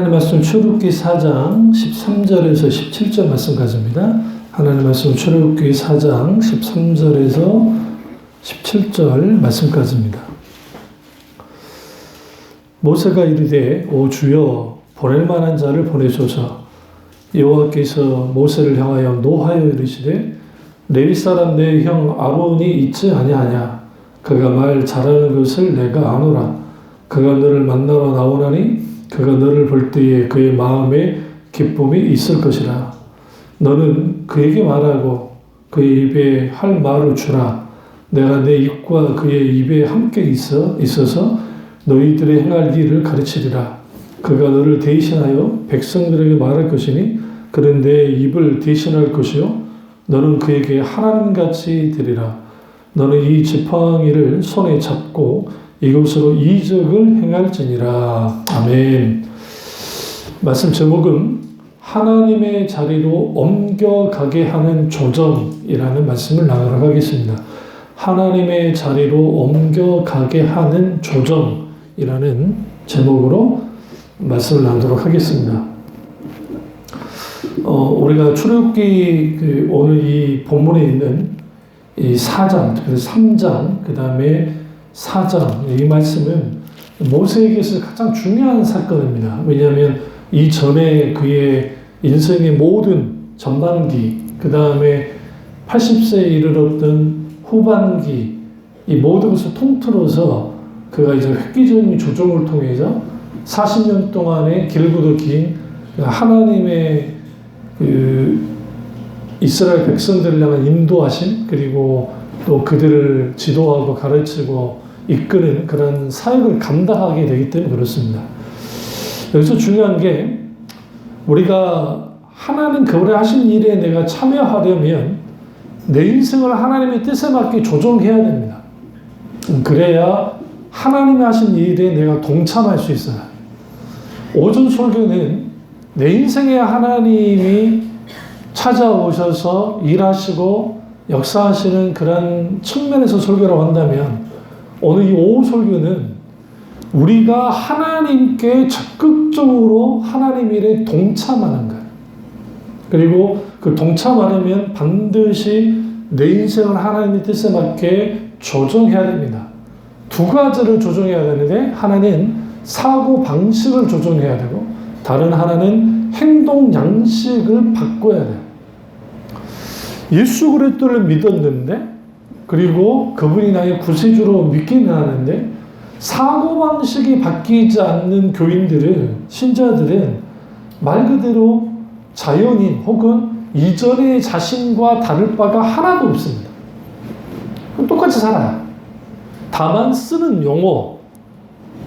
하나님 말씀 출애굽기 4장 13절에서 17절 말씀까지입니다. 하나님 말씀 출애굽기 4장 13절에서 17절 말씀까지입니다. 모세가 이르되 오 주여 보낼 만한 자를 보내소서. 여호와께서 모세를 향하여 노하여 이르시되 레위 사람 내 형 아론이 있지 아니하냐. 그가 말 잘하는 것을 내가 아노라. 그가 너를 만나러 나오나니 그가 너를 볼 때에 그의 마음에 기쁨이 있을 것이라. 너는 그에게 말하고 그의 입에 할 말을 주라. 내가 내 입과 그의 입에 함께 있어서 너희들의 행할 일을 가르치리라. 그가 너를 대신하여 백성들에게 말할 것이니 그는 내 입을 대신할 것이요 너는 그에게 하나님같이 되리라. 너는 이 지팡이를 손에 잡고 이것으로 이적을 행할지니라. 아멘. 말씀 제목은 하나님의 자리로 옮겨가게 하는 조정이라는 말씀을 나누도록 하겠습니다. 하나님의 자리로 옮겨가게 하는 조정이라는 제목으로 말씀을 나누도록 하겠습니다. 우리가 출애굽기 오늘 이 본문에 있는 이 4장, 특별히 3장, 그 다음에 4장, 이 말씀은 모세에게서 가장 중요한 사건입니다. 왜냐하면 이전에 그의 인생의 모든 전반기, 그 다음에 80세에 이르렀던 후반기, 이 모든 것을 통틀어서 그가 이제 획기적인 조정을 통해서 40년 동안의 길고도 긴 하나님의 이스라엘 백성들을 향한 인도하심, 그리고 또 그들을 지도하고 가르치고 이끄는 그런 사역을 감당하게 되기 때문에 그렇습니다. 여기서 중요한 게 우리가 하나님 그분의 하신 일에 내가 참여하려면 내 인생을 하나님의 뜻에 맞게 조정해야 됩니다. 그래야 하나님이 하신 일에 내가 동참할 수 있어요. 오전 설교는 내 인생에 하나님이 찾아오셔서 일하시고 역사하시는 그런 측면에서 설교라고 한다면 오늘 이 오후 설교는 우리가 하나님께 적극적으로 하나님 일에 동참하는 거예요. 그리고 그 동참하려면 반드시 내 인생을 하나님의 뜻에 맞게 조정해야 됩니다. 두 가지를 조정해야 되는데 하나는 사고 방식을 조정해야 되고 다른 하나는 행동 양식을 바꿔야 돼요. 예수 그리스도를 믿었는데 그리고 그분이 나의 구세주로 믿기는 하는데 사고방식이 바뀌지 않는 교인들은, 신자들은 말 그대로 자연인 혹은 이전의 자신과 다를 바가 하나도 없습니다. 똑같이 살아요. 다만 쓰는 용어,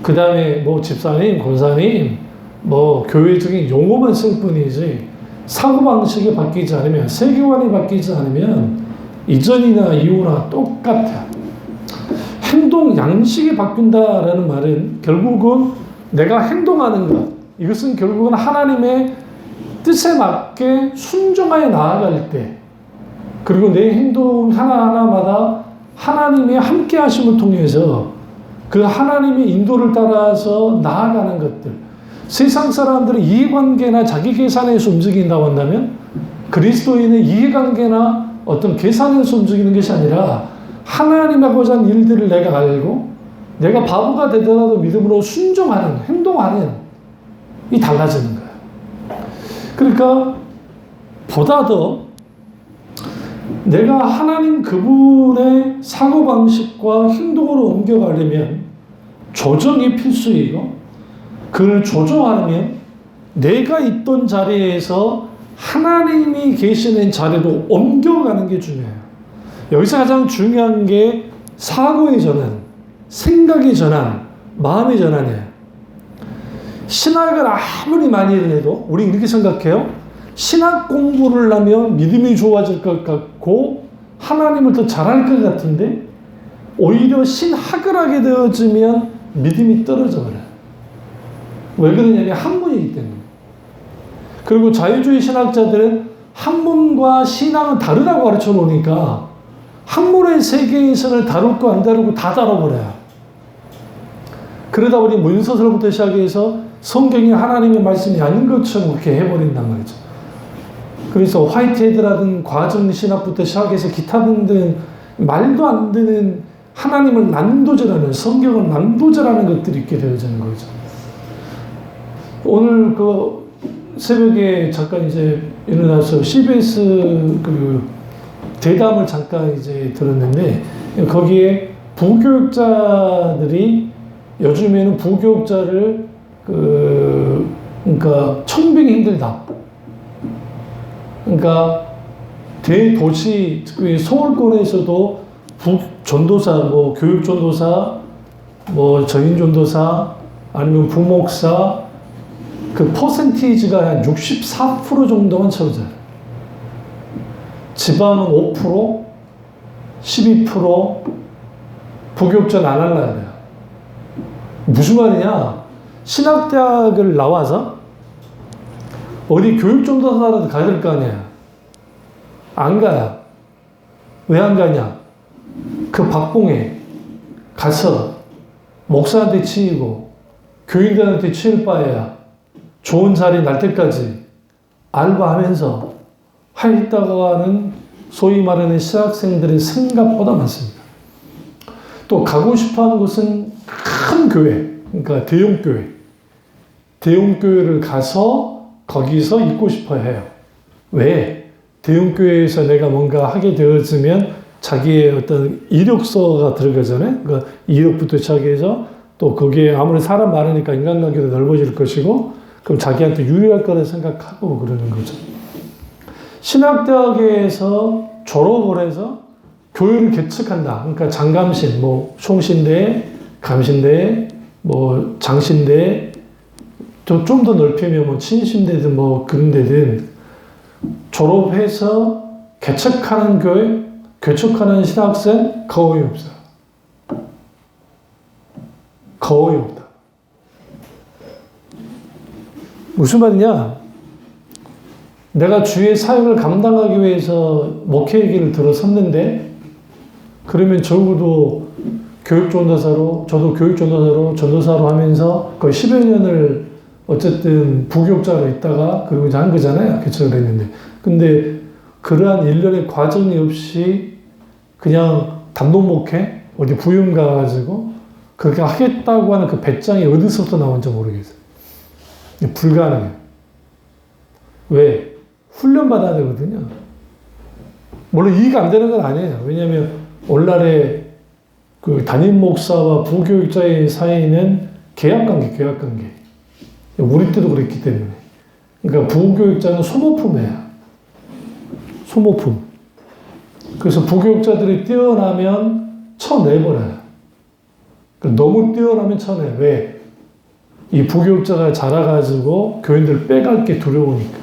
그 다음에 뭐 집사님, 권사님, 뭐 교회적인 용어만 쓸 뿐이지 사고방식이 바뀌지 않으면, 세계관이 바뀌지 않으면 이전이나 이후나 똑같아요. 행동 양식이 바뀐다라는 말은 결국은 내가 행동하는 것, 이것은 결국은 하나님의 뜻에 맞게 순종하여 나아갈 때, 그리고 내 행동 하나하나마다 하나님의 함께 하심을 통해서 그 하나님의 인도를 따라서 나아가는 것들. 세상 사람들은 이해관계나 자기 계산에서 움직인다고 한다면 그리스도인의 이해관계나 어떤 계산에서 움직이는 것이 아니라 하나님 하고자 하는 일들을 내가 알고 내가 바보가 되더라도 믿음으로 순종하는, 행동하는 이 달라지는 거예요. 그러니까 보다 더 내가 하나님 그분의 사고방식과 행동으로 옮겨가려면 조정이 필수이고 그걸 조정하면 내가 있던 자리에서 하나님이 계시는 자리로 옮겨가는 게 중요해요. 여기서 가장 중요한 게 사고의 전환, 생각의 전환, 마음의 전환이에요. 신학을 아무리 많이 해도 우리 이렇게 생각해요. 신학 공부를 하면 믿음이 좋아질 것 같고 하나님을 더 잘할 것 같은데 오히려 신학을 하게 되어지면 믿음이 떨어져 버려요. 왜 그러냐면 학문이기 때문에. 그리고 자유주의 신학자들은 학문과 신앙은 다르다고 가르쳐 놓으니까 학문의 세계에서는 다룰 거 안 다루고 다 다뤄버려요. 그러다 보니 문서설부터 시작해서 성경이 하나님의 말씀이 아닌 것처럼 그렇게 해버린단 말이죠. 그래서 화이트헤드라든 과정 신학부터 시작해서 기타 등등 말도 안 되는 하나님을 난도질하는, 성경을 난도질하는 것들이 있게 되어지는 거죠. 오늘 그 새벽에 잠깐 이제 일어나서 CBS 그 대담을 잠깐 이제 들었는데, 거기에 부교육자들이 요즘에는 부교육자를 그러니까 청빙이 힘들다. 그러니까 대도시 서울권에서도 전도사, 뭐 교육전도사, 뭐 전인전도사, 아니면 부목사, 그 퍼센티지가 한 64% 정도만 채워져요. 지방은 5%, 12%, 부교육자는 안 할라 그래요. 무슨 말이냐? 신학대학을 나와서 어디 교육전도사라도 가야 될 거 아니야. 안 가요. 왜 안 가냐? 그 박봉에 가서 목사한테 치이고 교인들한테 치일 바에야 좋은 자리 날 때까지 알바하면서 하겠다고 하는 소위 말하는 신학생들의 생각보다 많습니다. 또 가고 싶어하는 곳은 큰 교회, 그러니까 대형교회. 대형교회를 가서 거기서 있고 싶어 해요. 왜? 대형교회에서 내가 뭔가 하게 되어지면 자기의 어떤 이력서가 들어가잖아요. 그러니까 이력부터 시작해서 또 거기에 아무리 사람 많으니까 인간관계도 넓어질 것이고, 그럼 자기한테 유리할 거라 생각하고 그러는 거죠. 신학대학에서 졸업을 해서 교회를 개척한다. 그러니까 장감신, 뭐 총신대, 감신대, 뭐 장신대, 좀 더 넓히면 뭐 친신대든 뭐 그런 데든 졸업해서 개척하는 교회, 개척하는 신학생 거의 없어요. 거의 없다. 무슨 말이냐? 내가 주의 사역을 감당하기 위해서 목회의 길을 들어섰는데, 그러면 적어도 교육전도사로, 저도 교육전도사로, 전도사로 하면서 거의 10여 년을 어쨌든 부교육자로 있다가 그리고 이제 한 거잖아요. 개척을 했는데. 근데 그러한 일련의 과정이 없이 그냥 단독 목회, 어디 부임 가가지고 그렇게 하겠다고 하는 그 배짱이 어디서부터 나온지 모르겠어요. 불가능해요. 왜? 훈련받아야 되거든요. 물론 이해가 안 되는 건 아니에요. 왜냐하면 오늘날의 그 담임 목사와 부교육자의 사이는 계약관계. 우리 때도 그랬기 때문에. 그러니까 부교육자는 소모품이에요. 소모품. 그래서 부교육자들이 뛰어나면 쳐내버려요. 너무 뛰어나면 쳐내. 왜? 이 부교육자가 자라가지고 교인들 빼갈 게 두려우니까.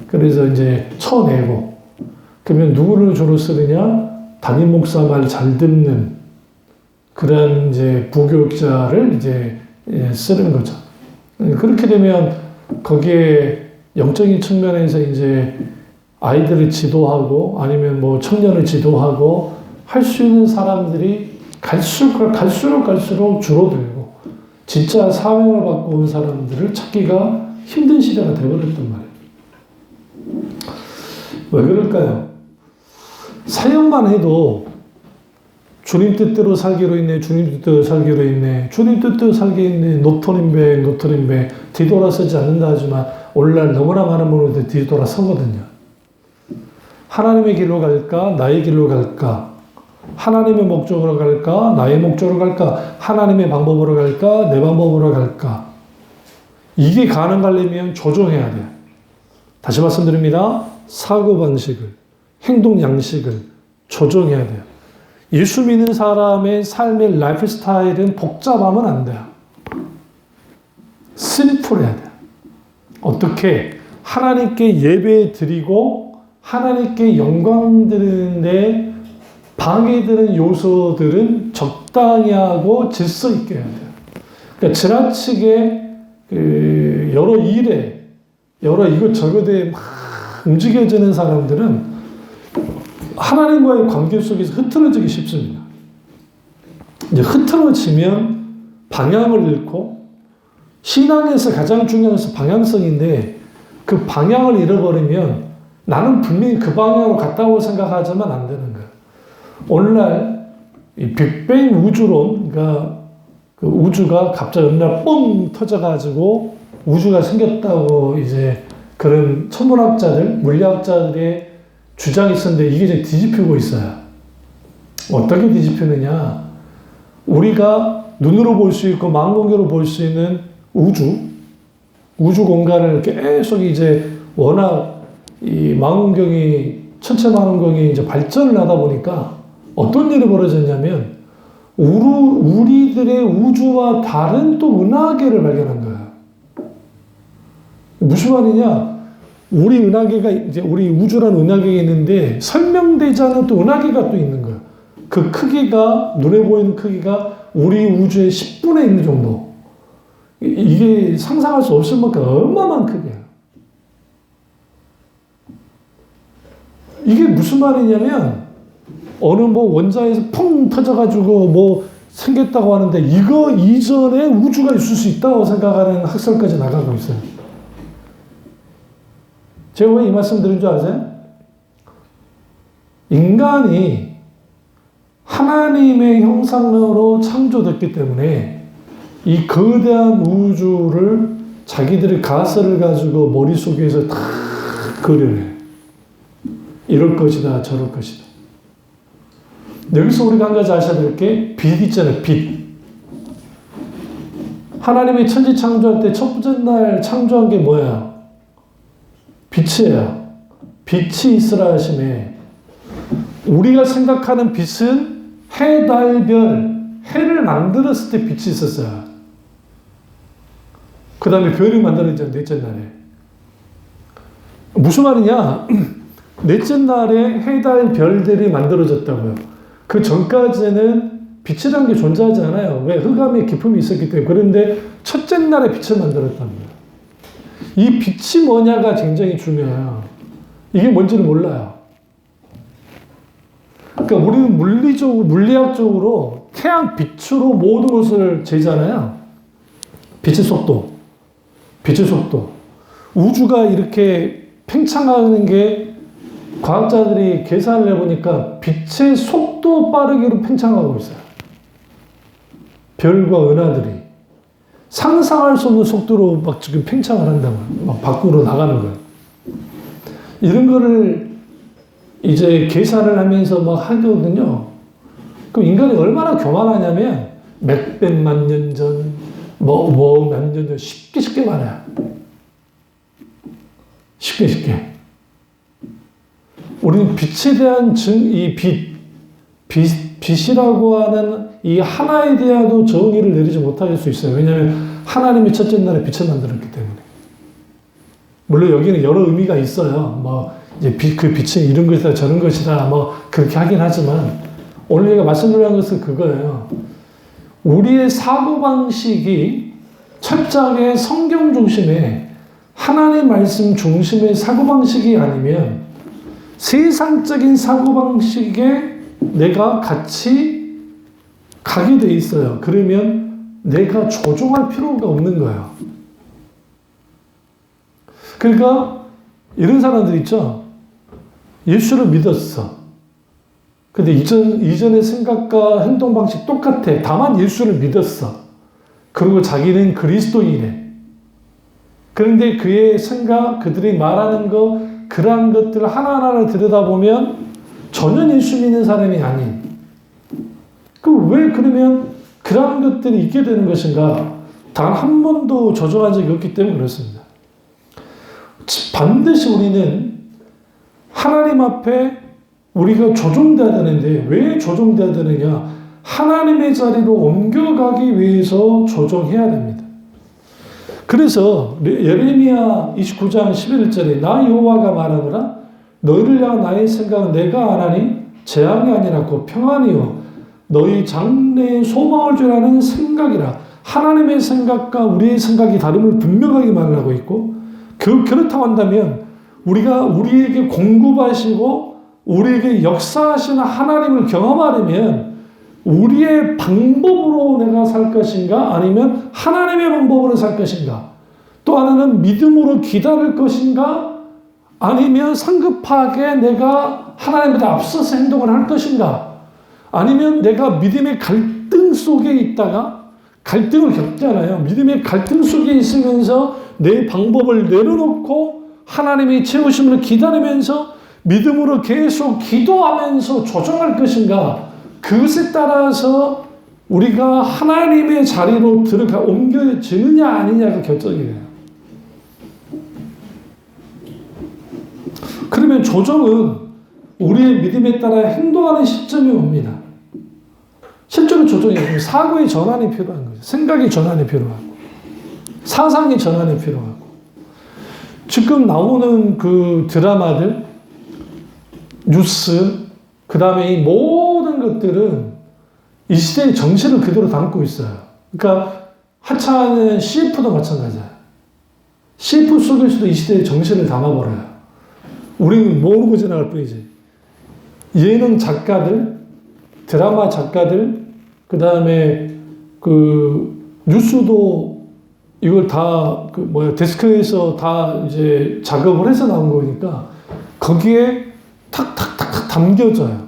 그래서 이제 쳐내고. 그러면 누구를 주로 쓰느냐? 담임 목사 말 잘 듣는 그런 이제 부교육자를 이제 쓰는 거죠. 그렇게 되면 거기에 영적인 측면에서 이제 아이들을 지도하고 아니면 뭐 청년을 지도하고 할 수 있는 사람들이 갈수록 줄어들고 진짜 사명을 받고 온 사람들을 찾기가 힘든 시대가 되어버렸단 말이에요. 왜 그럴까요? 사역만 해도 주님 뜻대로 살기로 했네, 주님 뜻대로 살기로 했네, 주님 뜻대로 살게 했네, 노턴인백, 뒤돌아서지 않는다 하지만 오늘날 너무나 많은 분들이 뒤돌아서거든요. 하나님의 길로 갈까? 나의 길로 갈까? 하나님의 목적으로 갈까? 나의 목적으로 갈까? 하나님의 방법으로 갈까? 내 방법으로 갈까? 이게 가능하려면 조정해야 돼요. 다시 말씀드립니다. 사고방식을, 행동 양식을 조정해야 돼요. 예수 믿는 사람의 삶의 라이프 스타일은 복잡하면 안 돼요. 심플해야 돼요. 어떻게? 하나님께 예배 드리고 하나님께 영광 드리는데 방해되는 요소들은 적당히 하고 질서 있게 해야 돼요. 그러니까 지나치게 여러 일에 여러 이것저것에 막 움직여지는 사람들은 하나님과의 관계 속에서 흐트러지기 쉽습니다. 이제 흐트러지면 방향을 잃고 신앙에서 가장 중요한 것은 방향성인데 그 방향을 잃어버리면 나는 분명히 그 방향으로 갔다고 생각하지만 안 되는 거예요. 오늘날 이 빅뱅 우주론, 그러니까 그 우주가 갑자기 어느 날 뻥 터져가지고 우주가 생겼다고 이제 그런 천문학자들, 물리학자들의 주장이 있었는데 이게 이제 뒤집히고 있어요. 어떻게 뒤집히느냐? 우리가 눈으로 볼 수 있고 망원경으로 볼 수 있는 우주 공간을 계속 이제 워낙 이 망원경이, 천체 망원경이 이제 발전을 하다 보니까 어떤 일이 벌어졌냐면 우리들의 우주와 다른 또 은하계를 발견한 거야. 무슨 말이냐? 우리 은하계가 이제 우리 우주라는 은하계가 있는데 설명되지 않은 또 은하계가 또 있는 거야. 그 크기가 눈에 보이는 크기가 우리 우주의 10분의 1 정도. 이게 상상할 수 없을 만큼 어마어마한 크기야. 이게 무슨 말이냐면 어느 뭐 원자에서 펑 터져가지고 뭐 생겼다고 하는데 이거 이전에 우주가 있을 수 있다고 생각하는 학설까지 나가고 있어요. 제가 왜 이 말씀 드린 줄 아세요? 인간이 하나님의 형상으로 창조됐기 때문에 이 거대한 우주를 자기들의 가설을 가지고 머릿속에서 다 그려내. 이럴 것이다, 저럴 것이다. 여기서 우리가 한 가지 아셔야 될 게 빛 있잖아요, 빛. 하나님의 천지 창조할 때 첫 번째 날 창조한 게 뭐예요? 빛이에요. 빛이 있으라 하시네. 우리가 생각하는 빛은 해, 달, 별, 해를 만들었을 때 빛이 있었어요. 그 다음에 별이 만들어졌죠, 넷째 날에. 무슨 말이냐? 넷째 날에 해, 달, 별들이 만들어졌다고요. 그 전까지는 빛이라는 게 존재하지 않아요. 왜? 흑암의 기품이 있었기 때문에. 그런데 첫째 날에 빛을 만들었답니다. 이 빛이 뭐냐가 굉장히 중요해요. 이게 뭔지를 몰라요. 그러니까 우리는 물리학적으로 태양 빛으로 모든 것을 재잖아요. 빛의 속도. 우주가 이렇게 팽창하는 게 과학자들이 계산을 해보니까 빛의 속도 빠르게로 팽창하고 있어요. 별과 은하들이. 상상할 수 없는 속도로 막 지금 팽창을 한다고요. 막 밖으로 나가는 거예요. 이런 거를 이제 계산을 하면서 막 하거든요. 그럼 인간이 얼마나 교만하냐면 몇백만 년 전, 몇 년 전 쉽게 말해요. 쉽게. 우리는 빛에 대한 이 빛이라고 하는 이 하나에 대해도 정의를 내리지 못할 수 있어요. 왜냐하면 하나님이 첫째 날에 빛을 만들었기 때문에. 물론 여기는 여러 의미가 있어요. 뭐 이제 그 빛이 이런 것이다 저런 것이다 뭐 그렇게 하긴 하지만 오늘 제가 말씀드리는 것은 그거예요. 우리의 사고방식이 철저하게 성경 중심의 하나님 말씀 중심의 사고방식이 아니면 세상적인 사고방식에 내가 같이 가게 돼 있어요. 그러면 내가 조종할 필요가 없는 거예요. 그러니까 이런 사람들 있죠. 예수를 믿었어. 근데 이전의 생각과 행동 방식 똑같아. 다만 예수를 믿었어. 그리고 자기는 그리스도인이래. 그런데 그의 생각, 그들이 말하는 거, 그러한 것들을 하나하나를 들여다보면 전혀 예수 믿는 사람이 아닌. 왜 그러면 그러한 것들이 있게 되는 것인가? 단 한 번도 조종한 적이 없기 때문에 그렇습니다. 반드시 우리는 하나님 앞에 우리가 조종돼야 되는데 왜 조종돼야 되느냐? 하나님의 자리로 옮겨가기 위해서 조종해야 됩니다. 그래서 예레미야 29장 11절에 나 여호와가 말하노라 너희를 향한 나의 생각은 내가 아나니 재앙이 아니라 곧 평안이요 너희 장래의 소망을 주라는 생각이라. 하나님의 생각과 우리의 생각이 다름을 분명하게 말하고 있고 그렇다고 한다면 우리가 우리에게 공급하시고 우리에게 역사하시는 하나님을 경험하려면 우리의 방법으로 내가 살 것인가 아니면 하나님의 방법으로 살 것인가, 또 하나는 믿음으로 기다릴 것인가 아니면 성급하게 내가 하나님보다 앞서서 행동을 할 것인가, 아니면 내가 믿음의 갈등 속에 있다가 갈등을 겪잖아요. 믿음의 갈등 속에 있으면서 내 방법을 내려놓고 하나님의 채우심을 기다리면서 믿음으로 계속 기도하면서 조정할 것인가, 그것에 따라서 우리가 하나님의 자리로 옮겨지느냐 아니냐가 결정이 돼요. 그러면 조정은 우리의 믿음에 따라 행동하는 시점이 옵니다. 실제로 조정이 사고의 전환이 필요한 거죠. 생각의 전환이 필요하고 사상의 전환이 필요하고, 지금 나오는 그 드라마들, 뉴스, 그 다음에 이 모든 것들은 이 시대의 정신을 그대로 담고 있어요. 그러니까 하찮은 CF도 마찬가지야. CF 속에서도 이 시대의 정신을 담아버려요. 우리는 모르고 지나갈 뿐이지. 예능 작가들, 드라마 작가들, 그 다음에 그 뉴스도 이걸 다 데스크에서 다 이제 작업을 해서 나온 거니까 거기에 탁탁탁 담겨져요.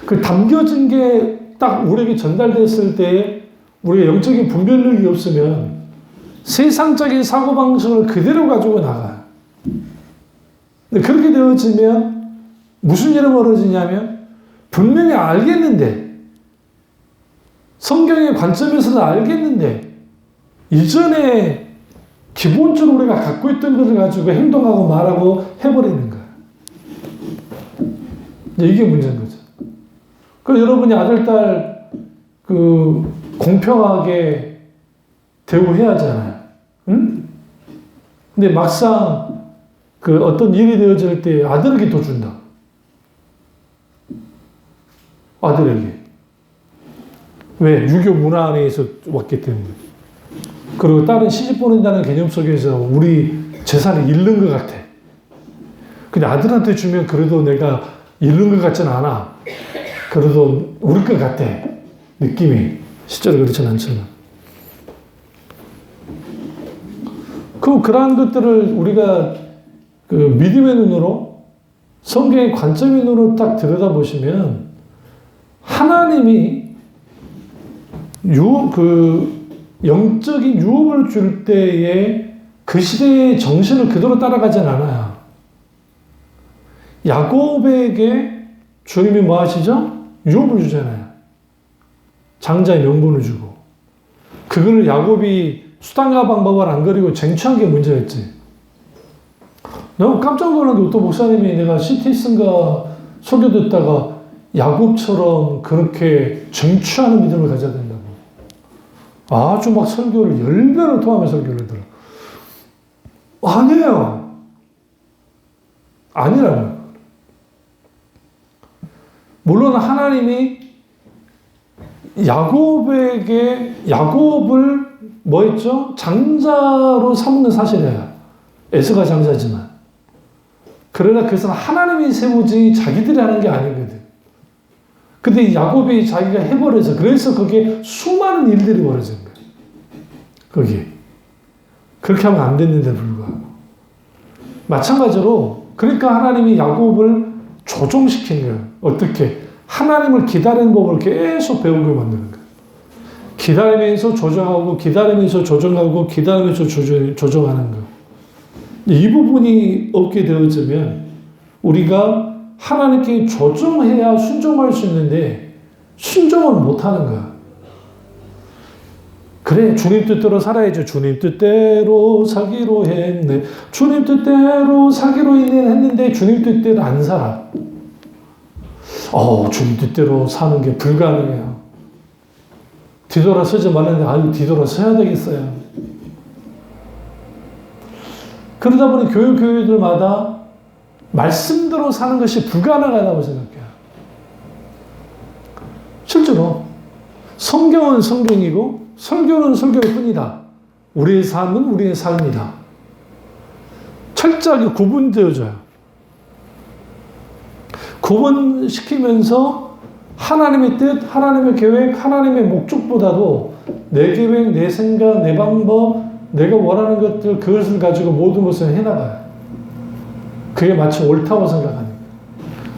그 담겨진 게 딱 우리에게 전달됐을 때 우리가 영적인 분별력이 없으면 세상적인 사고방식을 그대로 가지고 나가요. 근데 그렇게 되어지면 무슨 일이 벌어지냐면, 분명히 알겠는데, 성경의 관점에서는 알겠는데, 이전에 기본적으로 우리가 갖고 있던 것을 가지고 행동하고 말하고 해버리는 거예요. 이게 문제인 거죠. 그래서 여러분이 아들, 딸, 공평하게 대우해야 하잖아요. 응? 근데 막상 어떤 일이 되어질 때 아들에게 더 준다. 아들에게. 왜? 유교 문화 안에서 왔기 때문에. 그리고 딸은 시집 보낸다는 개념 속에서 우리 재산을 잃는 것 같아. 근데 아들한테 주면 그래도 내가 잃는 것 같지는 않아. 그래도 우리 것 같아. 느낌이. 실제로 그렇진 않지만. 그럼 그러한 것들을 우리가 믿음의 눈으로, 성경의 관점의 눈으로 딱 들여다보시면, 하나님이 영적인 유업을 줄 때에 그 시대의 정신을 그대로 따라가진 않아요. 야곱에게 주님이 뭐 하시죠? 유업을 주잖아요. 장자의 명분을 주고. 그걸 야곱이 수단과 방법을 안 그리고 쟁취한 게 문제였지. 너무 깜짝 놀란 게 어떤 목사님이, 내가 CTS인가 설교 듣다가 야곱처럼 그렇게 쟁취하는 믿음을 가져야 된다고. 아주 막 설교를 10배로 통하며 설교를 들어. 아니에요. 아니라고요. 물론 하나님이 야곱을 뭐 했죠? 장자로 삼는 사실이에요. 에서가 장자지만. 그러나 그것은 하나님이 세우지 자기들이 하는 게 아니거든. 근데 야곱이 자기가 해버려서, 그래서 거기에 수많은 일들이 벌어진 거예요. 거기에. 그렇게 하면 안 됐는데 불구하고. 마찬가지로, 그러니까 하나님이 야곱을 조종시키는 거예요. 어떻게? 하나님을 기다리는 법을 계속 배우게 만드는 거예요. 기다리면서 조정하고, 기다리면서 조정하고, 기다리면서 조정하는 거. 이 부분이 없게 되어지면 우리가 하나님께 조정해야 순종할 수 있는데 순종을 못하는 거야. 그래, 주님 뜻대로 살아야죠. 주님 뜻대로 살기로 했네. 주님 뜻대로 살기로 했는데 주님 뜻대로 안 살아. 주님 뜻대로 사는 게 불가능해요. 뒤돌아서지 말라는데 뒤돌아서야 되겠어요. 그러다 보니 교회들마다 말씀대로 사는 것이 불가능하다고 생각해요. 실제로 성경은 성경이고 설교는 설교일 뿐이다. 우리의 삶은 우리의 삶이다. 철저하게 구분되어져요. 구분시키면서 하나님의 뜻, 하나님의 계획, 하나님의 목적보다도 내 계획, 내 생각, 내 방법, 내가 원하는 것들, 그것을 가지고 모든 것을 해나가요. 그게 마치 옳다고 생각하니까.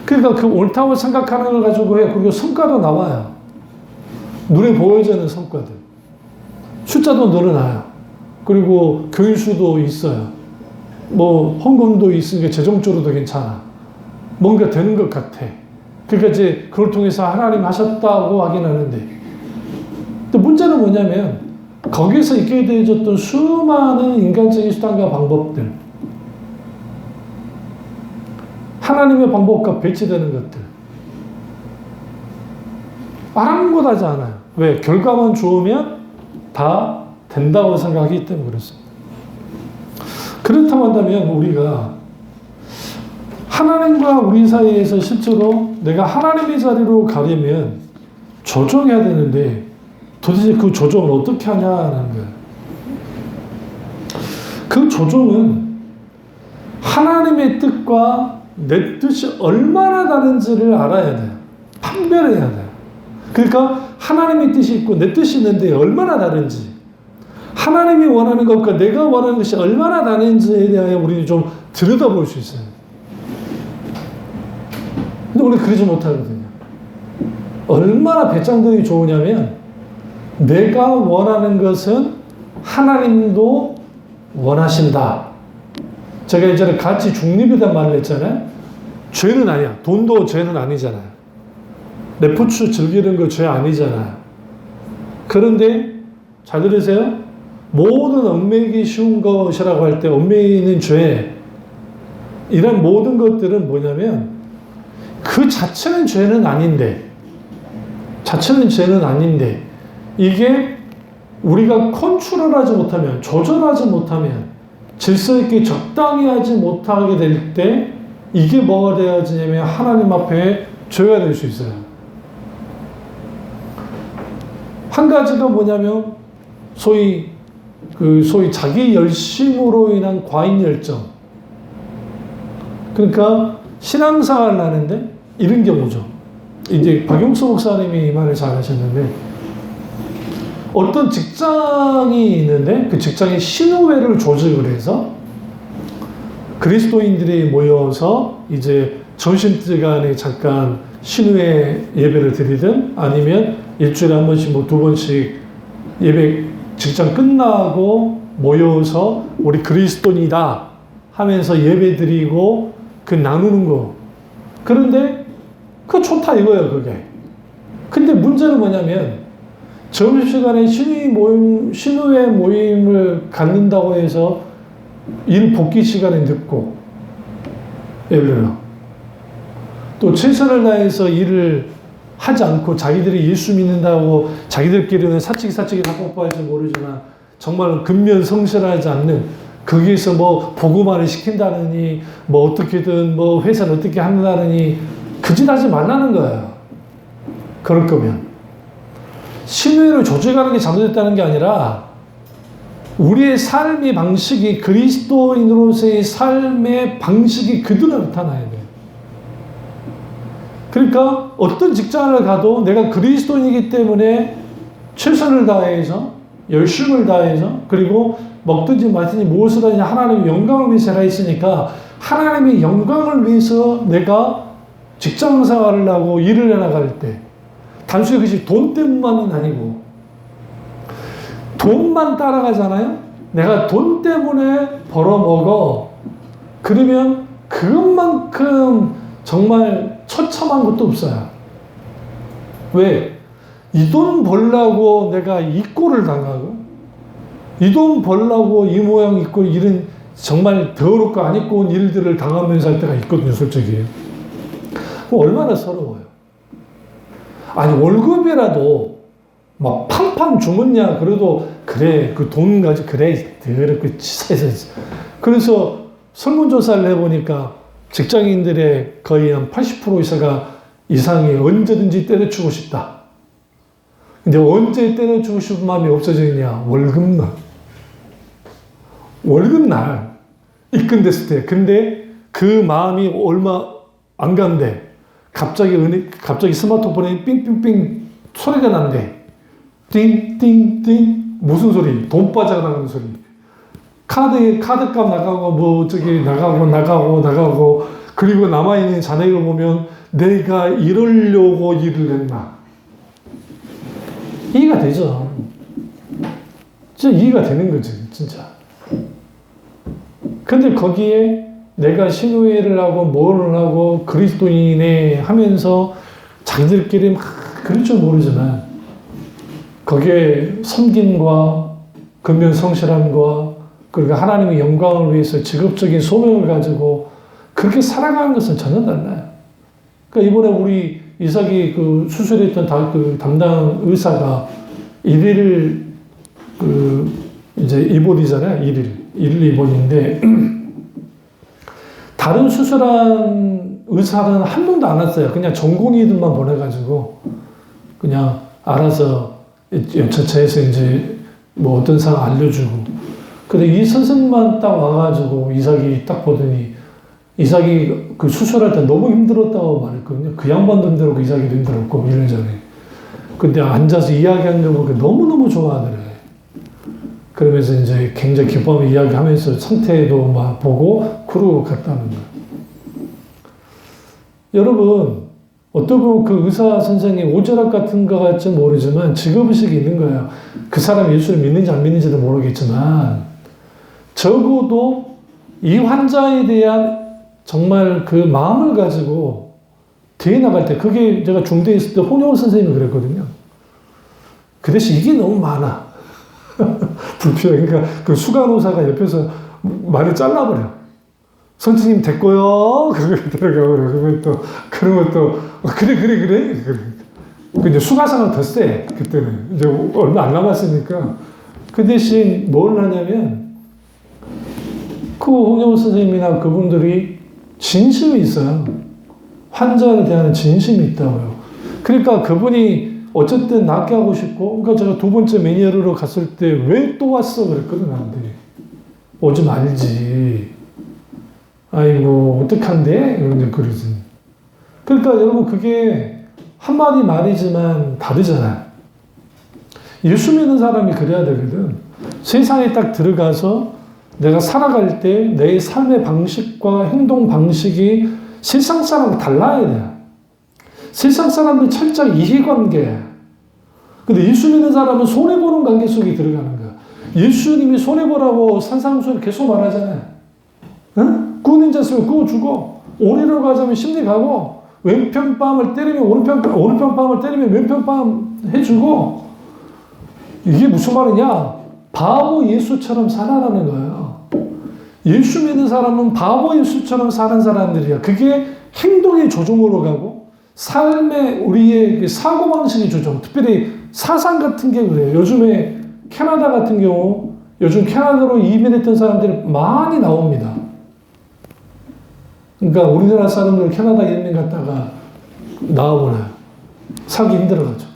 그러니까 그 옳다고 생각하는 걸 가지고 해. 그리고 성과도 나와요. 눈에 보여지는 성과들. 숫자도 늘어나요. 그리고 교인수도 있어요. 뭐 헌금도 있으니까 재정적으로도 괜찮아. 뭔가 되는 것 같아. 그러니까 이제 그걸 통해서 하나님 하셨다고 하긴 하는데, 또 문제는 뭐냐면 거기서 있게 되어졌던 수많은 인간적인 수단과 방법들, 하나님의 방법과 배치되는 것들, 아랑곳하지 않아요. 왜? 결과만 좋으면 다 된다고 생각하기 때문에 그렇습니다. 그렇다고 한다면 우리가 하나님과 우리 사이에서 실제로 내가 하나님의 자리로 가려면 조정해야 되는데, 도대체 그 조정을 어떻게 하냐는 거예요. 그 조정은 하나님의 뜻과 내 뜻이 얼마나 다른지를 알아야 돼요. 판별해야 돼요. 그러니까 하나님의 뜻이 있고 내 뜻이 있는데 얼마나 다른지, 하나님이 원하는 것과 내가 원하는 것이 얼마나 다른지에 대하여 우리는 좀 들여다볼 수 있어요. 근데 우리 그러지 못하거든요. 얼마나 배짱들이 좋으냐면, 내가 원하는 것은 하나님도 원하신다. 제가 예전에 같이 중립이란 말을 했잖아요. 죄는 아니야. 돈도 죄는 아니잖아요. 레포츠 즐기는 거 죄 아니잖아요. 그런데 잘 들으세요. 모든 얽매이기 쉬운 것이라고 할 때 얽매이는 죄, 이런 모든 것들은 뭐냐면 그 자체는 죄는 아닌데, 이게 우리가 컨트롤하지 못하면, 조절하지 못하면, 질서 있게 적당히 하지 못하게 될 때 이게 뭐가 되어지냐면 하나님 앞에 죄가 될 수 있어요. 한 가지가 뭐냐면 소위 자기 열심으로 인한 과잉 열정. 그러니까 신앙생활을 하는데 이런 경우죠. 이제 박용수 목사님이 이 말을 잘 하셨는데, 어떤 직장이 있는데 그 직장에 신우회를 조직을 해서 그리스도인들이 모여서 이제 점심시간에 잠깐 신우회 예배를 드리든, 아니면 일주일에 한 번씩 뭐 2번씩 예배, 직장 끝나고 모여서 우리 그리스도인이다 하면서 예배 드리고 그 나누는 거. 그런데 그거 좋다 이거예요, 그게. 근데 문제는 뭐냐면 점심시간에 신우회 모임을 갖는다고 해서 일 복귀 시간에 늦고, 예를 들어 또 최선을 다해서 일을 하지 않고 자기들이 예수 믿는다고 자기들끼리는 사치기 사법할지 모르지만 정말 근면성실하지 않는, 거기에서 뭐 보고만을 시킨다느니 뭐 어떻게든 뭐 회사를 어떻게 한다느니 그 짓 하지 말라는 거예요. 그럴 거면 신뢰를 조직하는 게 잘못됐다는 게 아니라 우리의 삶의 방식이, 그리스도인으로서의 삶의 방식이 그대로 나타나야 돼요. 그러니까 어떤 직장을 가도 내가 그리스도인이기 때문에 최선을 다해서, 열심을 다해서, 그리고 먹든지 마든지 무엇을 하든지 하나님의 영광을 위해서 살아 있으니까 하나님의 영광을 위해서 내가 직장 생활을 하고 일을 해나갈 때 단순히 그것이 돈 때문만은 아니고, 돈만 따라가잖아요. 내가 돈 때문에 벌어먹어. 그러면 그것만큼 정말 처참한 것도 없어요. 왜? 이 돈 벌려고 내가 이 꼴을 당하고, 이 돈 벌려고 이 모양 있고 이런 정말 더럽고 안 입고 온 일들을 당하면서 할 때가 있거든요, 솔직히. 얼마나 서러워요. 아니, 월급이라도 막 팡팡 주었냐 그래도 그래, 그 돈 가지고 그래 더럽고 치사해서. 그래서 설문조사를 해보니까 직장인들의 거의 한 80% 이상이 언제든지 때려치고 싶다. 근데 언제 때려치고 싶은 마음이 없어지느냐? 월급날. 월급날 입금됐을 때. 근데 그 마음이 얼마 안 간대. 갑자기 스마트폰에 삥삥삥 소리가 난대. 띵띵띵 무슨 소리? 돈 빠져나가는 소리. 카드값 나가고 뭐 저기 나가고 그리고 남아있는 잔액을 보면 내가 이러려고 일을 했나? 이해가 되죠. 진짜 이해가 되는 거지, 진짜. 근데 거기에 내가 신우회를 하고 뭐를 하고 그리스도인에 하면서 자기들끼리 막 그럴 줄 모르지만 거기에 섬김과 근면성실함과 그리고 하나님의 영광을 위해서 직업적인 소명을 가지고 그렇게 살아가는 것은 전혀 달라요. 그러니까 이번에 우리 이삭이 그 수술했던 그 담당 의사가 1일 이제 입원이잖아요. 1일 입원인데 다른 수술한 의사는 한 명도 안 왔어요. 그냥 전공의들만 보내가지고 그냥 알아서 연차차에서 이제 뭐 어떤 상황 알려주고. 근데 이 선생만 딱 와가지고 이삭이 딱 보더니 이삭이 그 수술할 때 너무 힘들었다고 말했거든요. 그 양반도 힘들었고 이삭이도 힘들었고 1년 전에. 근데 앉아서 이야기하는 거 보니까 너무너무 좋아하더래. 그러면서 이제 굉장히 기뻐하며 이야기하면서 상태도 막 보고 그러고 갔다는 거예요. 여러분, 어떻게 보면 그 의사 선생님 오지랖 같은 거 같지 모르지만 직업의식이 있는 거예요. 그 사람이 예수를 믿는지 안 믿는지도 모르겠지만 적어도 이 환자에 대한 정말 그 마음을 가지고 뒤에 나갈 때, 그게 제가 중대에 있을 때 홍영호 선생님이 그랬거든요. 그 대신 이게 너무 많아. 불필요해. 그러니까 그 수간호사가 옆에서 말을 잘라버려. 선생님 됐고요. 그러면 또 그런 것도 그래. 그 이제 수가상은 더 세. 그때는 이제 얼마 안 남았으니까. 그 대신 뭘 하냐면 그 홍영호 선생님이나 그분들이 진심이 있어요. 환자에 대한 진심이 있다고요. 그러니까 그분이 어쨌든 낫게 하고 싶고, 그러니까 제가 2번째 매니아로 갔을 때 왜 또 왔어? 그랬거든, 나한테. 오지 말지. 아이고, 어떡한데? 이런 그러지. 그러니까 여러분, 그게 한마디 말이지만 다르잖아요. 예수 믿는 사람이 그래야 되거든. 세상에 딱 들어가서 내가 살아갈 때 내 삶의 방식과 행동 방식이 세상 사람과 달라야 돼요. 세상 사람들 철저히 이해관계야. 근데 예수 믿는 사람은 손해보는 관계 속에 들어가는 거야. 예수님이 손해보라고 산상수훈 계속 말하잖아요. 응? 구원인 자 있으면 구워주고, 오리로 가자면 심리 가고, 왼편 뺨을 때리면 오른편 뺨을 때리면 왼편 뺨 해주고, 이게 무슨 말이냐? 바보 예수처럼 살아라는 거예요. 예수 믿는 사람은 바보 예수처럼 사는 사람들이야. 그게 행동의 조종으로 가고, 삶의 우리의 사고방식의 조종, 특별히 사상 같은 게 그래요. 요즘에 캐나다 같은 경우, 요즘 캐나다로 이민했던 사람들이 많이 나옵니다. 그러니까 우리나라 사람들 캐나다 이민 갔다가 나와보나요? 살기 힘들어가지고.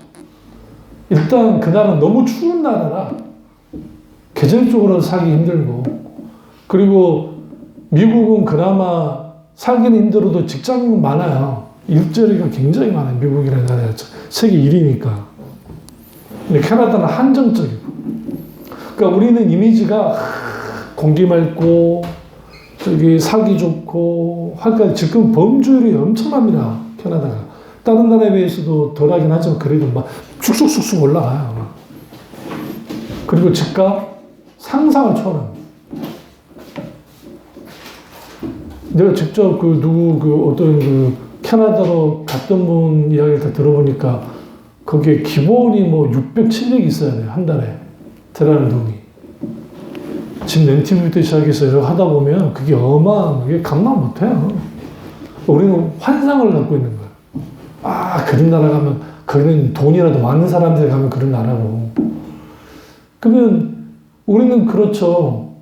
일단 그날은 너무 추운 나라라 계절적으로 살기 힘들고, 그리고 미국은 그나마 살기는 힘들어도 직장은 많아요. 일자리가 굉장히 많아요. 미국이라는 나라가 세계 1위니까. 근데 캐나다는 한정적이고. 그러니까 우리는 이미지가 공기 맑고 저기 살기 좋고 할까. 지금 범죄율이 엄청납니다. 캐나다가. 다른 나라에 비해서도 덜하긴 하지만 그래도 막 쑥쑥쑥쑥 올라가요. 그리고 집값 상상을 초월합니다. 내가 직접 어떤 캐나다로 갔던 분 이야기를 다 들어보니까 거기에 기본이 뭐 600, 700 있어야 돼요. 한 달에. 들어가는 돈이. 집 렌트부터 시작해서 이렇게 하다 보면 그게 어마어마하게 감당 못 해요. 우리는 환상을 갖고 있는 거예요. 아, 그런 나라 가면, 거기는 돈이라도 많은 사람들 가면 그런 나라고. 그러면 우리는 그렇죠.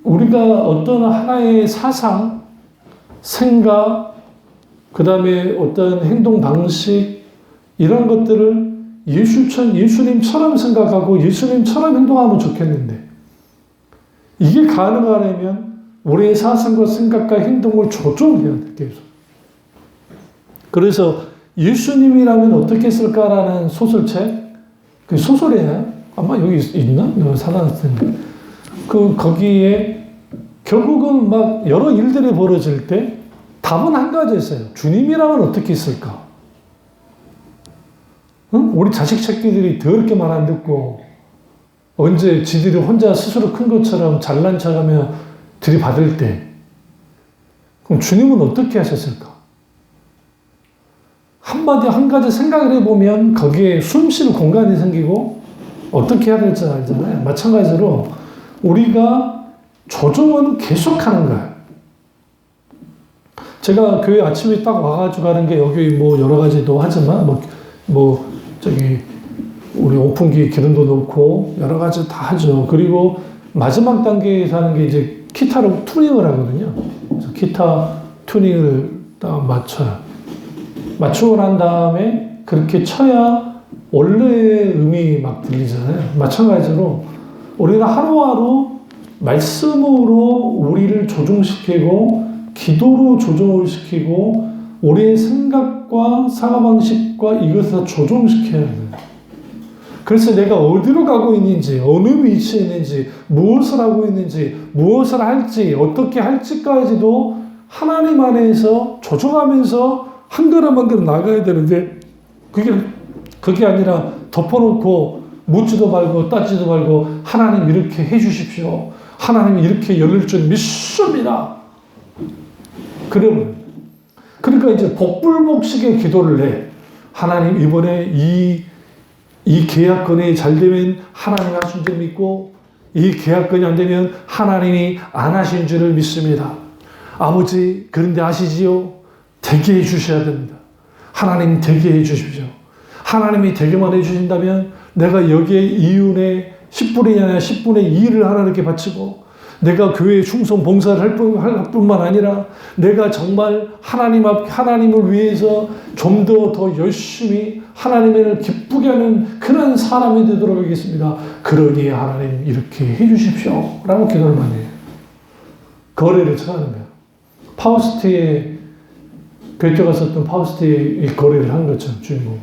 우리가 어떤 하나의 사상, 생각, 그 다음에 어떤 행동 방식, 이런 것들을 예수님처럼 생각하고 예수님처럼 행동하면 좋겠는데, 이게 가능하려면 우리의 사상과 생각과 행동을 조정해야 돼, 계속. 그래서 예수님이라면 어떻게 했을까라는 소설책, 그 소설이에요. 아마 여기 있나? 사놨는데. 거기에 결국은 막 여러 일들이 벌어질 때 답은 한 가지였어요. 주님이라면 어떻게 했을까? 응? 우리 자식 새끼들이 더럽게 말 안 듣고 언제 지들이 혼자 스스로 큰 것처럼 잘난 척하며 들이받을 때 그럼 주님은 어떻게 하셨을까? 한 가지 생각을 해보면 거기에 숨 쉴 공간이 생기고 어떻게 해야 될지 알잖아요. 마찬가지로 우리가 조정은 계속하는 거예요. 제가 교회 아침에 딱 와가지고 하는 게 여기 뭐 여러 가지도 하지만 우리 오픈기 기름도 넣고 여러 가지 다 하죠. 그리고 마지막 단계에서 하는 게 이제 기타로 튜닝을 하거든요. 그래서 기타 튜닝을 딱 맞춰요. 맞추고 난 다음에 그렇게 쳐야 원래의 음이 막 들리잖아요. 마찬가지로 우리가 하루하루 말씀으로 우리를 조종시키고 기도로 조종을 시키고 우리의 생각과 사고방식과 이것을 다 조종시켜야 돼요. 그래서 내가 어디로 가고 있는지, 어느 위치에 있는지, 무엇을 하고 있는지, 무엇을 할지, 어떻게 할지까지도 하나님 안에서 조종하면서 한 걸음 한 걸음 나가야 되는데 그게 아니라 덮어놓고 묻지도 말고 따지도 말고 하나님 이렇게 해주십시오. 하나님 이렇게 열릴 줄 믿습니다. 그러니까 이제 복불복식의 기도를 해. 하나님 이번에 이 계약건이 잘 되면 하나님 하신 줄 믿고 이 계약건이 안 되면 하나님이 안 하신 줄을 믿습니다. 아버지 그런데 아시지요? 되게 해주셔야 됩니다. 하나님 되게 해주십시오. 하나님이 되게만 해주신다면 내가 여기에 이윤의 10분이 아니라 10분의 2를 하나님께 바치고 내가 교회에 충성 봉사를 할 뿐만 아니라 내가 정말 하나님을 위해서 좀 더 열심히 하나님을 기쁘게 하는 그런 사람이 되도록 하겠습니다. 그러니 하나님 이렇게 해주십시오. 라고 기도를 많이 해요. 거래를 쳐가는 거예요. 파우스트의 베토가 썼던 파우스트의 거래를 한 것처럼 주인공.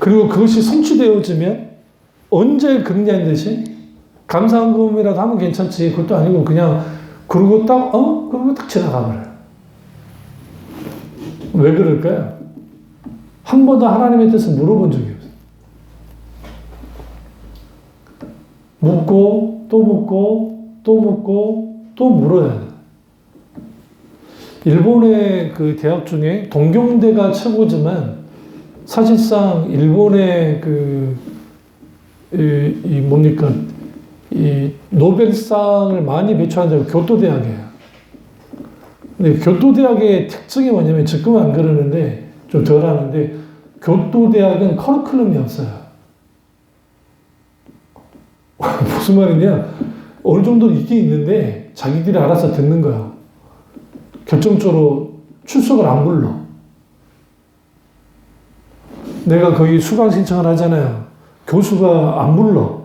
그리고 그것이 성취되어지면 언제 그러냐는 듯이 감사헌금이라도 하면 괜찮지. 그것도 아니고 그냥 그러고 그러고 딱 지나가버려요. 왜 그럴까요? 한 번도 하나님에 대해서 물어본 적이 없어요. 묻고 또 묻고 또 묻고 또 물어야 돼요. 일본의 그 대학 중에 동경대가 최고지만 사실상 일본의 이 노벨상을 많이 배출한 데가 교토대학이에요. 근데 교토대학의 특징이 뭐냐면 지금은 안 그러는데 좀 덜 하는데 교토대학은 커리큘럼이 없어요. 무슨 말이냐? 어느 정도 있긴 있는데 자기들이 알아서 듣는 거야. 결정적으로 출석을 안 불러. 내가 거기 수강 신청을 하잖아요. 교수가 안 불러.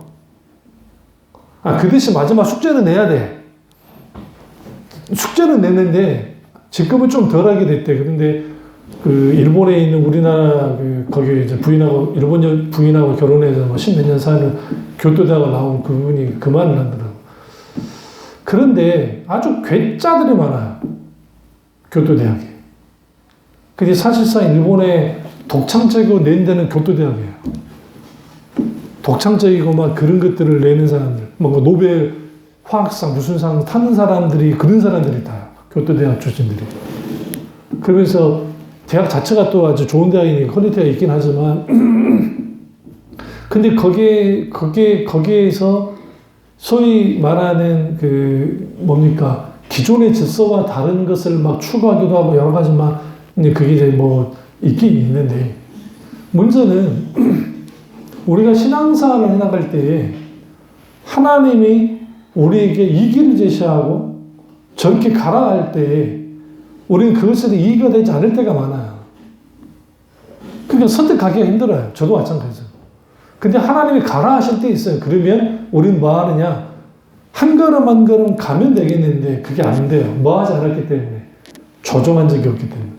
그 대신 마지막 숙제는 내야 돼. 숙제는 내는데 지금은 좀 덜하게 됐대. 그런데 그 일본에 있는 우리나라 거기 이제 일본 부인하고 결혼해서 뭐 10몇 년 사는 교토대학을 나온 그분이 그 말을 하더라고. 그런데 아주 괴짜들이 많아요. 교토대학에. 근데 사실상 일본의 독창적이고 낸 데는 교토대학이에요. 독창적이고 막 그런 것들을 내는 사람들, 뭔가 노벨 화학상 무슨 상 타는 사람들이 그런 사람들이 다요. 교토대학 출신들이. 그러면서 대학 자체가 또 아주 좋은 대학이니까 퀄리티가 있긴 하지만 근데 거기에서 소위 말하는 기존의 질서와 다른 것을 막 추구하기도 하고 여러 가지 막 그게 이제 뭐 있긴 있는데 문제는 우리가 신앙생활을 해나갈 때에 하나님이 우리에게 이 길을 제시하고 저렇게 가라 할 때에 우리는 그것에 이해가 되지 않을 때가 많아요. 그러니까 선택하기가 힘들어요. 저도 마찬가지죠. 근데 하나님이 가라 하실 때 있어요. 그러면 우리는 뭐 하느냐? 한 걸음 한 걸음 가면 되겠는데 그게 안 돼요. 뭐 하지 않았기 때문에. 조종한 적이 없기 때문에.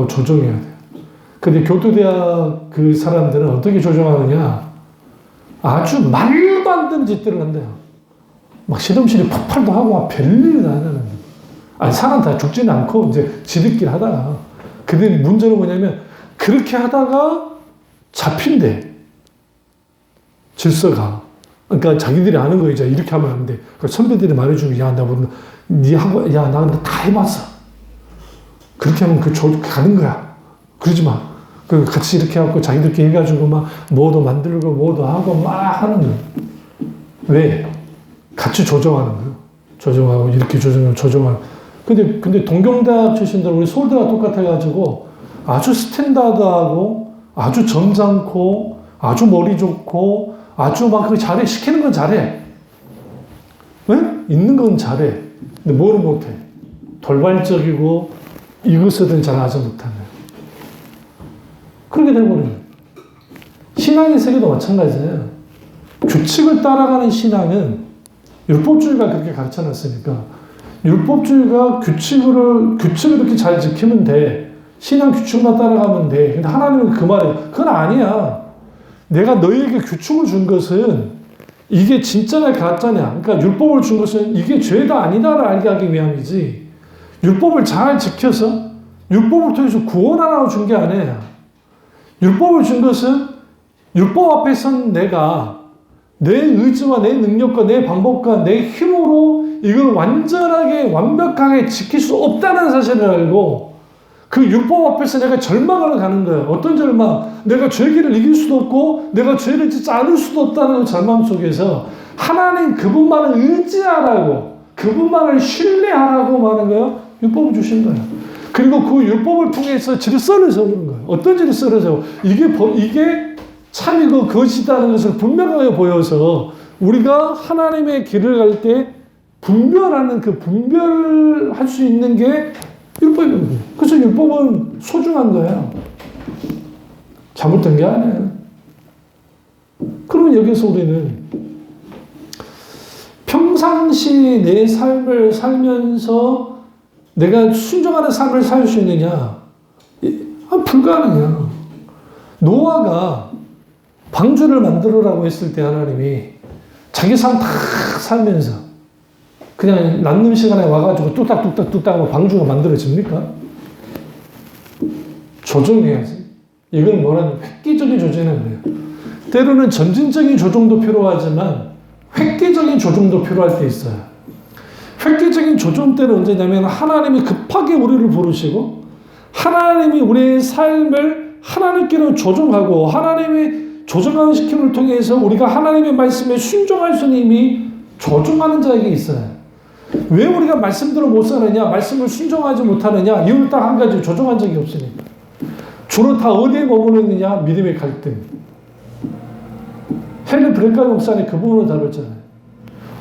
조정해야 돼요. 근데 교도대학 그 사람들은 어떻게 조정하느냐? 아주 말도 안 되는 짓들을 한대요. 막 실험실에 폭발도 하고 막 별일을 다 하는. 아니, 사람 다 죽지는 않고 이제 지들끼리 하다가. 근데 문제는 뭐냐면 그렇게 하다가 잡힌대. 질서가. 그러니까 자기들이 아는 거 이제 이렇게 하면 안 돼. 그러니까 선배들이 말해주고, 야, 나 오늘 니 하고, 야, 나 근데 다 해봤어. 그렇게 하면 가는 거야. 그러지 마. 그 같이 이렇게 해갖고 자기들끼리 해가지고 막 뭐도 만들고 뭐도 하고 막 하는 거야. 왜? 같이 조정하는 거예요. 조정하고 이렇게 조정하고. 근데 동경대학 출신들 우리 서울대가 똑같아가지고 아주 스탠다드하고 아주 점잖고 아주 머리 좋고 아주 막 그 잘해. 시키는 건 잘해. 응? 있는 건 잘해. 근데 뭐를 못해? 돌발적이고 이것은 잘 하지 못하는 거예요. 그렇게 돼버려요. 신앙의 세계도 마찬가지예요. 규칙을 따라가는 신앙은 율법주의가 그렇게 가르쳐 놨으니까 율법주의가 규칙을 이렇게 잘 지키면 돼. 신앙 규칙만 따라가면 돼. 근데 하나님은 그 말이에요. 그건 아니야. 내가 너희에게 규칙을 준 것은 이게 진짜냐 가짜냐. 그러니까 율법을 준 것은 이게 죄다 아니다를 알게 하기 위함이지. 율법을 잘 지켜서 율법을 통해서 구원하라고 준 게 아니에요. 율법을 준 것은 율법 앞에 선 내가 내 의지와 내 능력과 내 방법과 내 힘으로 이걸 완벽하게 지킬 수 없다는 사실을 알고 그 율법 앞에서 내가 절망을 가는 거예요. 어떤 절망? 내가 죄를 이길 수도 없고 내가 죄를 짓지 않을 수도 없다는 절망 속에서 하나님 그분만을 의지하라고 그분만을 신뢰하라고 하는 거예요. 율법을 주신 거예요. 그리고 그 율법을 통해서 질서를 세우는 거예요. 어떤 질서를 세워? 이게 참이고 거짓이라는 것을 분명하게 보여서 우리가 하나님의 길을 갈 때 분별하는 그 분별할 수 있는 게 율법입니다. 그래서 율법은 소중한 거예요. 잘못된 게 아니에요. 그러면 여기서 우리는 평상시 내 삶을 살면서 내가 순종하는 삶을 살 수 있느냐? 불가능해요. 노아가 방주를 만들으라고 했을 때 하나님이 자기 삶 다 살면서 그냥 낳는 시간에 와가지고 뚝딱뚝딱 하고 방주가 만들어집니까? 조정해야지. 이건 뭐라는 획기적인 조정이라고 그래요. 때로는 점진적인 조정도 필요하지만 획기적인 조정도 필요할 때 있어요. 획기적인 조정 때는 언제냐면 하나님이 급하게 우리를 부르시고 하나님이 우리의 삶을 하나님께로 조정하고 하나님이 조정하는 시킴을 통해서 우리가 하나님의 말씀에 순종할 수 있는 힘이 조정하는 자에게 있어요. 왜 우리가 말씀대로 못 사느냐? 말씀을 순종하지 못하느냐? 이유는 딱 한 가지, 조정한 적이 없으니까. 주로 다 어디에 머무르느냐? 믿음의 갈등. 헬렌 브레카 목사님 그 부분을 다뤘잖아요.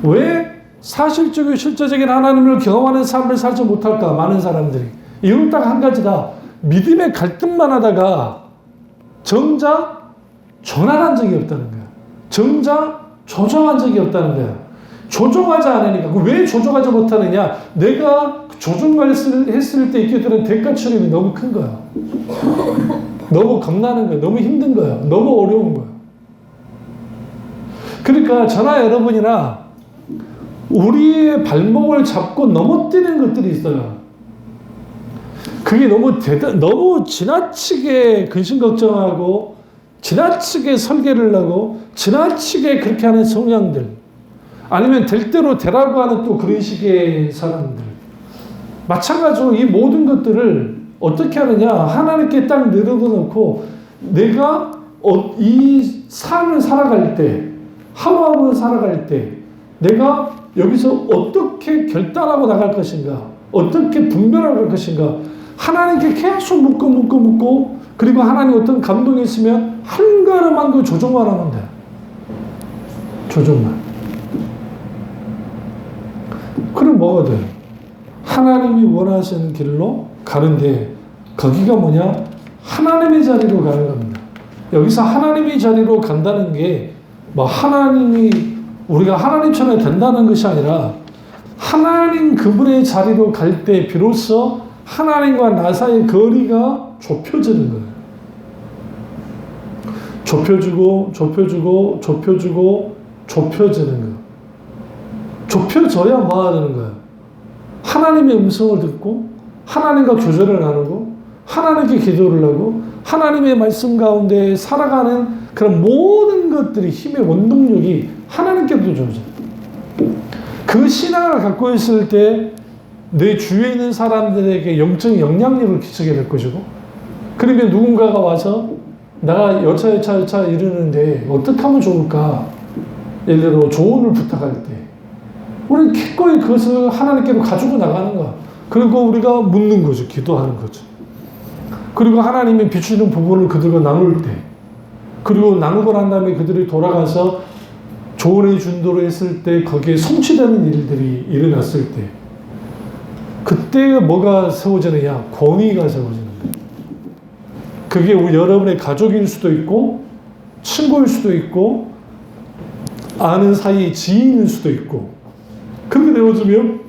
왜 사실적이고 실제적인 하나님을 경험하는 삶을 살지 못할까? 많은 사람들이. 이유는 딱 한 가지다. 믿음의 갈등만 하다가 정작 전환한 적이 없다는 거야. 정작 조정한 적이 없다는 거야. 조정하지 않으니까. 왜 조정하지 못하느냐? 내가 조정을 했을 때 있게 되는 대가 치름이 너무 큰 거야. 너무 겁나는 거야. 너무 힘든 거야. 너무 어려운 거야. 그러니까 저나 여러분이나 우리의 발목을 잡고 넘어뜨리는 것들이 있어요. 그게 너무 지나치게 근심 걱정하고 지나치게 설계를 하고 지나치게 그렇게 하는 성향들 아니면 될 대로 되라고 하는 또 그런 식의 사람들 마찬가지로 이 모든 것들을 어떻게 하느냐 하나님께 딱 내려놓고 내가 이 삶을 살아갈 때 하루하루 살아갈 때 내가 여기서 어떻게 결단하고 나갈 것인가 어떻게 분별하고 갈 것인가 하나님께 계속 묻고 그리고 하나님 어떤 감동이 있으면 한 걸음 한 거 조정만 하면 돼. 조정만. 그럼 뭐가 돼? 하나님이 원하시는 길로 가는데 거기가 뭐냐? 하나님의 자리로 가는 겁니다. 여기서 하나님의 자리로 간다는 게 뭐 우리가 하나님처럼 된다는 것이 아니라 하나님 그분의 자리로 갈 때 비로소 하나님과 나 사이의 거리가 좁혀지는 거예요. 좁혀지고 좁혀지는 거예요. 좁혀져야 뭐 하는 거예요? 하나님의 음성을 듣고 하나님과 교제를 나누고 하나님께 기도를 하고 하나님의 말씀 가운데 살아가는 그런 모든 것들이 힘의 원동력이 하나님께부터 주어져요. 그 신앙을 갖고 있을 때 내 주위에 있는 사람들에게 영적인 영향력을 끼치게 될 것이고, 그러면 누군가가 와서 내가 여차 이러는데 어떻게 하면 좋을까? 예를 들어 조언을 부탁할 때 우리는 기꺼이 그것을 하나님께로 가지고 나가는 거야. 그리고 우리가 묻는 거죠. 기도하는 거죠. 그리고 하나님이 비추는 부분을 그들과 나눌 때, 그리고 나누고 난 다음에 그들이 돌아가서 조언해 준도로 했을 때 거기에 성취되는 일들이 일어났을 때, 그때 뭐가 세워지느냐? 권위가 세워지는 거예요. 그게 여러분의 가족일 수도 있고 친구일 수도 있고 아는 사이 지인일 수도 있고, 그렇게 되어지면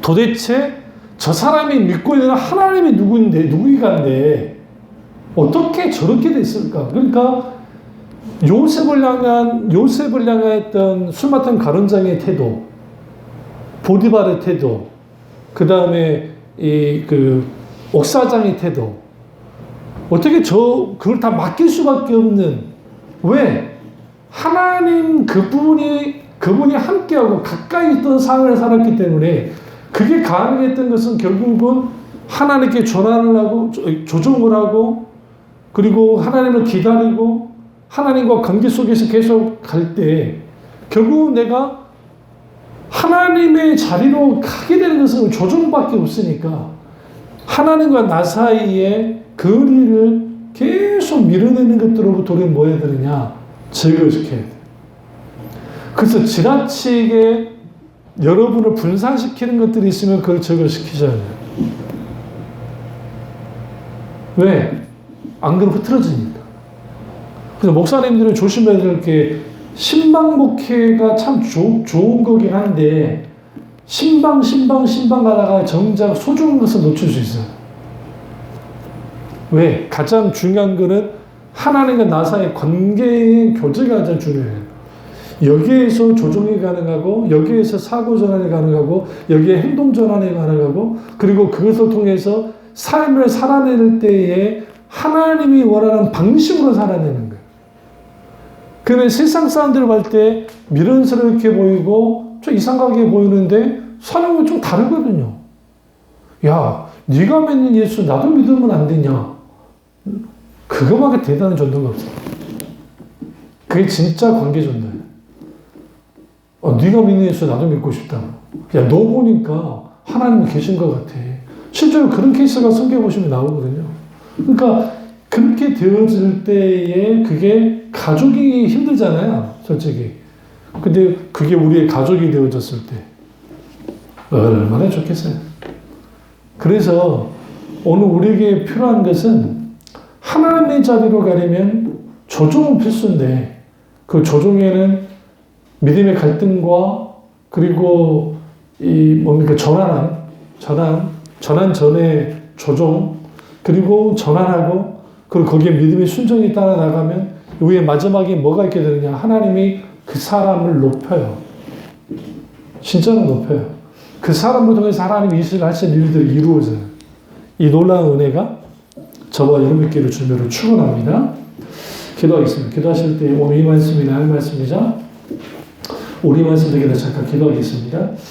도대체 저 사람이 믿고 있는 하나님이 누구인데 어떻게 저렇게 됐을까? 그러니까 요셉을 향했던 술 맡은 가론장의 태도, 보디발의 태도, 그 다음에 옥사장의 태도, 어떻게 그걸 다 맡길 수밖에 없는, 왜? 하나님 그분이 함께하고 가까이 있던 삶을 살았기 때문에 그게 가능했던 것은 결국은 하나님께 전환을 하고 조정을 하고, 그리고 하나님을 기다리고 하나님과 관계 속에서 계속 갈 때 결국 내가 하나님의 자리로 가게 되는 것은 조정밖에 없으니까 하나님과 나 사이에 거리를 계속 밀어내는 것들로부터 우리는 뭐 해야 되느냐? 제거시켜야 돼. 그래서 지나치게 여러분을 분산시키는 것들이 있으면 그걸 제거시키셔야 돼요. 왜? 안 그러면 흐트러지니까. 그래서 목사님들은 조심해야 될 게, 신방목회가 참 좋은 거긴 한데 신방 가다가 정작 소중한 것을 놓칠 수 있어요. 왜? 가장 중요한 거는 하나님과 나 사이의 관계의 교제가 가장 중요해요. 여기에서 조정이 가능하고, 여기에서 사고 전환이 가능하고, 여기에 행동 전환이 가능하고, 그리고 그것을 통해서 삶을 살아낼 때에 하나님이 원하는 방식으로 살아내는 거예요. 그러면 세상 사람들 볼 때 미련스럽게 보이고 좀 이상하게 보이는데 사는 건 좀 다르거든요. 야, 네가 믿는 예수 나도 믿으면 안 되냐? 그거밖에 대단한 전도가 없어. 그게 진짜 관계 전도예요. 네가 믿는 예수 나도 믿고 싶다. 야, 너 보니까 하나님이 계신 것 같아. 실제로 그런 케이스가 성경에 보시면 나오거든요. 그러니까 그렇게 되어질 때에 그게 가족이 힘들잖아요, 솔직히. 근데 그게 우리의 가족이 되어졌을 때 얼마나 좋겠어요. 그래서 오늘 우리에게 필요한 것은 하나님의 자리로 가려면 조종은 필수인데, 그 조종에는 믿음의 갈등과 그리고 전환 전에 조종, 그리고 전환하고, 그리고 거기에 믿음의 순종이 따라 나가면 위에 마지막에 뭐가 있게 되느냐? 하나님이 그 사람을 높여요. 진짜로 높여요. 그 사람을 통해서 하나님이 하신 일들이 이루어져요. 이 놀라운 은혜가 저와 여러분께로 주님으로 축원합니다. 기도하겠습니다. 기도하실 때 오늘 이 말씀이 나의 말씀이자 우리 말씀 되게 잠깐 기도하겠습니다.